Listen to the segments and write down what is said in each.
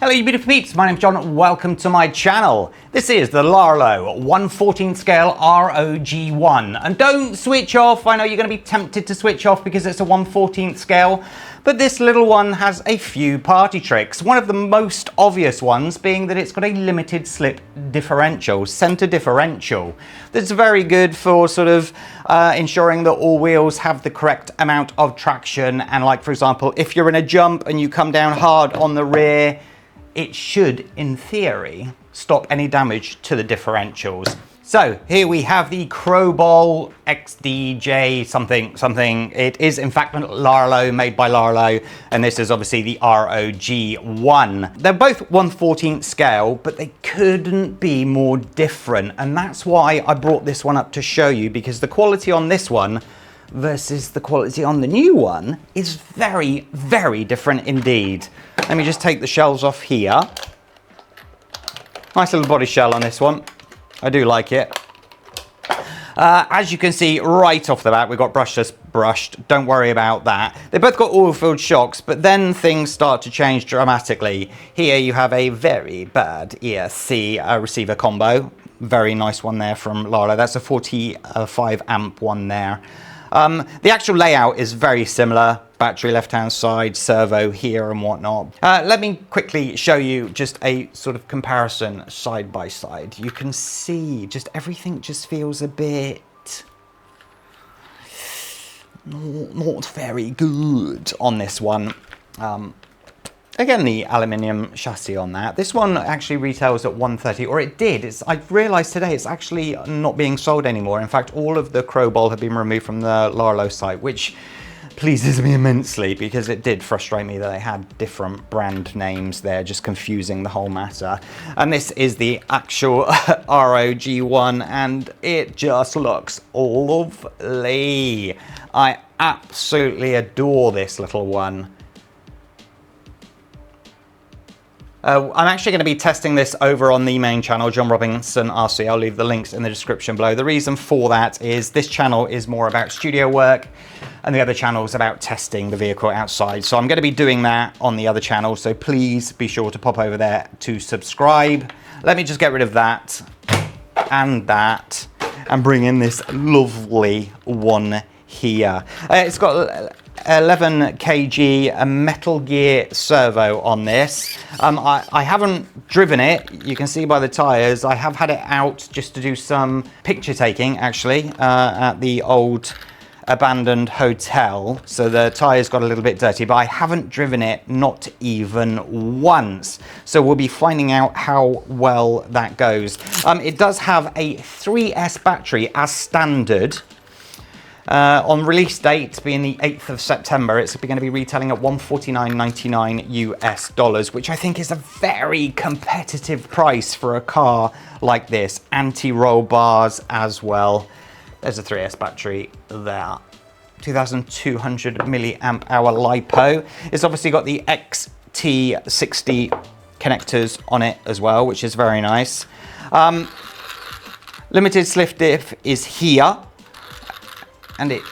Hello you beautiful peeps, my name's John, welcome to my channel. This is the Rlaarlo 1/14 scale ROG1. And don't switch off, I know you're going to be tempted to switch off because it's a 1/14 scale, but this little one has a few party tricks. One of the most obvious ones being that it's got a limited slip differential, center differential. That's very good for sort of ensuring that all wheels have the correct amount of traction, and like for example, if you're in a jump and you come down hard on the rear, it should, in theory, stop any damage to the differentials. So here we have the ROG XDJ something. It is in fact Rlaarlo, made by Rlaarlo, and this is obviously the ROG1. They're both 1/14 scale, but they couldn't be more different, and that's why I brought this one up to show you, because the quality on this one versus the quality on the new one is very, very different indeed. Let me just take the shells off here. Nice little body shell on this one. I do like it. As you can see right off the bat, we've got brushless brushed. Don't worry about that. They both got oil-filled shocks, but then things start to change dramatically. Here you have a very bad ESC receiver combo. Very nice one there from Rlaarlo. That's a 45 amp one there. The actual layout is very similar. Battery left-hand side, servo here and whatnot. Let me quickly show you just a sort of comparison side by side. You can see just everything just feels a bit not very good on this one. Again, the aluminium chassis on that. This one actually retails at $130, or it did. I've realized today it's actually not being sold anymore. In fact, all of the ROG have been removed from the Rlaarlo site, which pleases me immensely, because it did frustrate me that they had different brand names there, just confusing the whole matter. And this is the actual ROG1, and it just looks lovely. I absolutely adore this little one. I'm actually going to be testing this over on the main channel, John Robinson RC. I'll leave the links in the description below. The reason for that is this channel is more about studio work, and the other channel is about testing the vehicle outside. So I'm going to be doing that on the other channel, so please be sure to pop over there to subscribe. Let me just get rid of that and bring in this lovely one here. It's got 11 kg Metal Gear servo on this. I haven't driven it. You can see by the tires. I have had it out just to do some picture taking, actually, at the old abandoned hotel. So the tires got a little bit dirty, but I haven't driven it, not even once. So we'll be finding out how well that goes. It does have a 3S battery as standard. On release date being the 8th of September, it's going to be retailing at $149.99 US, which I think is a very competitive price for a car like this. Anti-roll bars as well. There's a 3S battery there. 2,200 milliamp hour LiPo. It's obviously got the XT60 connectors on it as well, which is very nice. Limited slip diff is here. And it,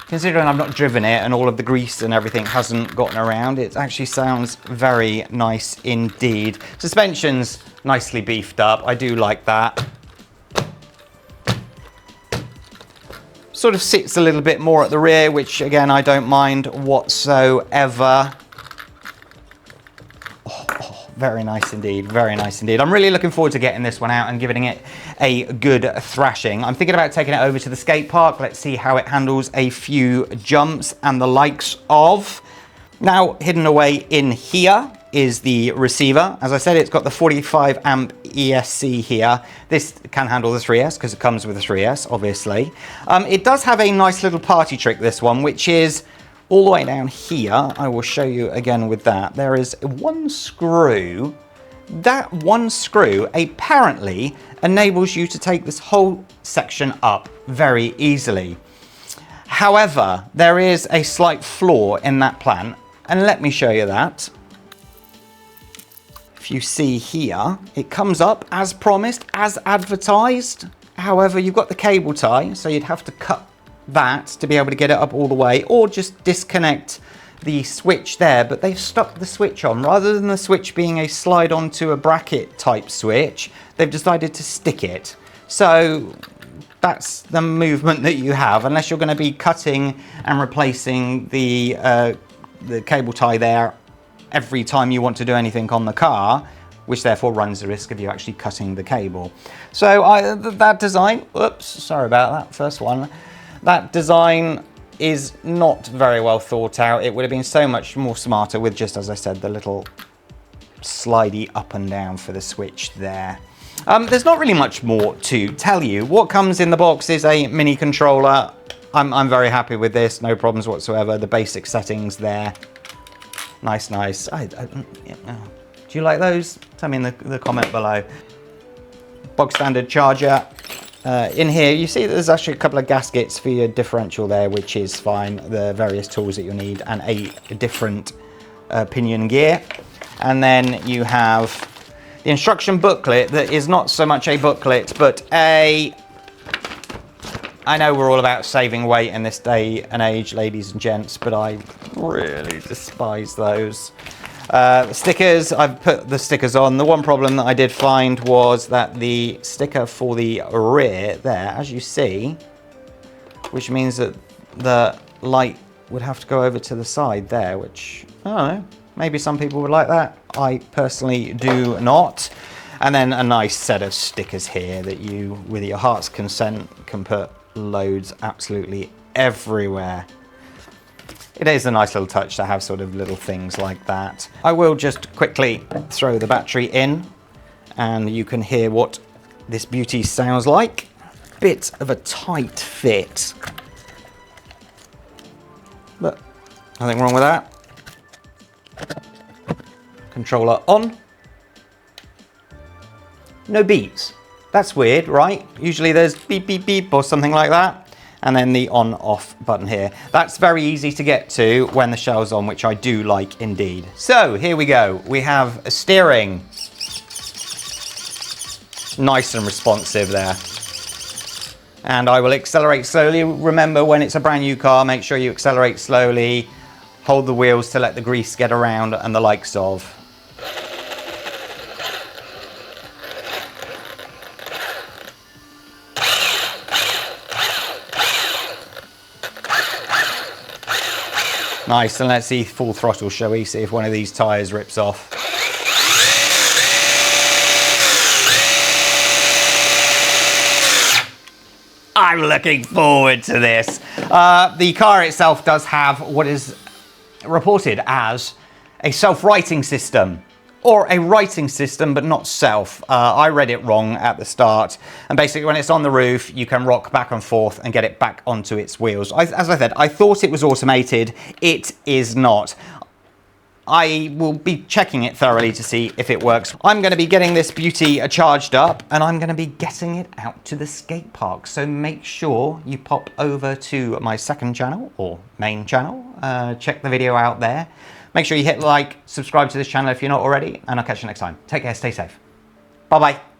considering I've not driven it and all of the grease and everything hasn't gotten around, it actually sounds very nice indeed. Suspension's nicely beefed up. I do like that. Sort of sits a little bit more at the rear, which again, I don't mind whatsoever. Very nice indeed, very nice indeed. I'm really looking forward to getting this one out and giving it a good thrashing. I'm thinking about taking it over to the skate park. Let's see how it handles a few jumps and the likes of. Now, hidden away in here is the receiver. As I said, it's got the 45 amp ESC here. This can handle the 3S because it comes with the 3S, obviously. It does have a nice little party trick, this one, which is all the way down here. I will show you again with that. There is one screw. That one screw apparently enables you to take this whole section up very easily. However, there is a slight flaw in that plan, and let me show you that. If you see here, it comes up as promised, as advertised. However, you've got the cable tie, so you'd have to cut that to be able to get it up all the way, or just disconnect the switch there, but they've stuck the switch on. Rather than the switch being a slide onto a bracket type switch, they've decided to stick it. So that's the movement that you have, unless you're going to be cutting and replacing the cable tie there every time you want to do anything on the car, which therefore runs the risk of you actually cutting the cable. So that design, oops, sorry about that first one, that design is not very well thought out. It would have been so much more smarter with just, as I said, the little slidey up and down for the switch there. There's not really much more to tell you. What comes in the box is a mini controller. I'm very happy with this, no problems whatsoever. The basic settings there, nice. Do you like those? Tell me in the comment below. Bog standard charger. In here, you see there's actually a couple of gaskets for your differential there, which is fine. The various tools that you'll need, and a different pinion gear. And then you have the instruction booklet that is not so much a booklet, but I know we're all about saving weight in this day and age, ladies and gents, but I really despise those. Stickers, I've put the stickers on. The one problem that I did find was that the sticker for the rear there, as you see, which means that the light would have to go over to the side there, which, I don't know, maybe some people would like that. I personally do not. And then a nice set of stickers here that you, with your heart's consent, can put loads absolutely everywhere. It is a nice little touch to have sort of little things like that. I will just quickly throw the battery in and you can hear what this beauty sounds like. Bit of a tight fit, but nothing wrong with that. Controller on. No beeps. That's weird, right? Usually there's beep, beep, beep or something like that. And then the on-off button here. That's very easy to get to when the shell's on, which I do like indeed. So here we go. We have a steering. Nice and responsive there. And I will accelerate slowly. Remember, when it's a brand new car, make sure you accelerate slowly. Hold the wheels to let the grease get around and the likes of. Nice, and let's see full throttle, shall we? See if one of these tyres rips off. I'm looking forward to this. The car itself does have what is reported as a self-righting system, or a writing system, but not self. I read it wrong at the start. And basically when it's on the roof, you can rock back and forth and get it back onto its wheels. As I said, I thought it was automated. It is not. I will be checking it thoroughly to see if it works. I'm going to be getting this beauty charged up and I'm going to be getting it out to the skate park. So make sure you pop over to my second channel or main channel. Check the video out there. Make sure you hit like, subscribe to this channel if you're not already, and I'll catch you next time. Take care, stay safe. Bye-bye.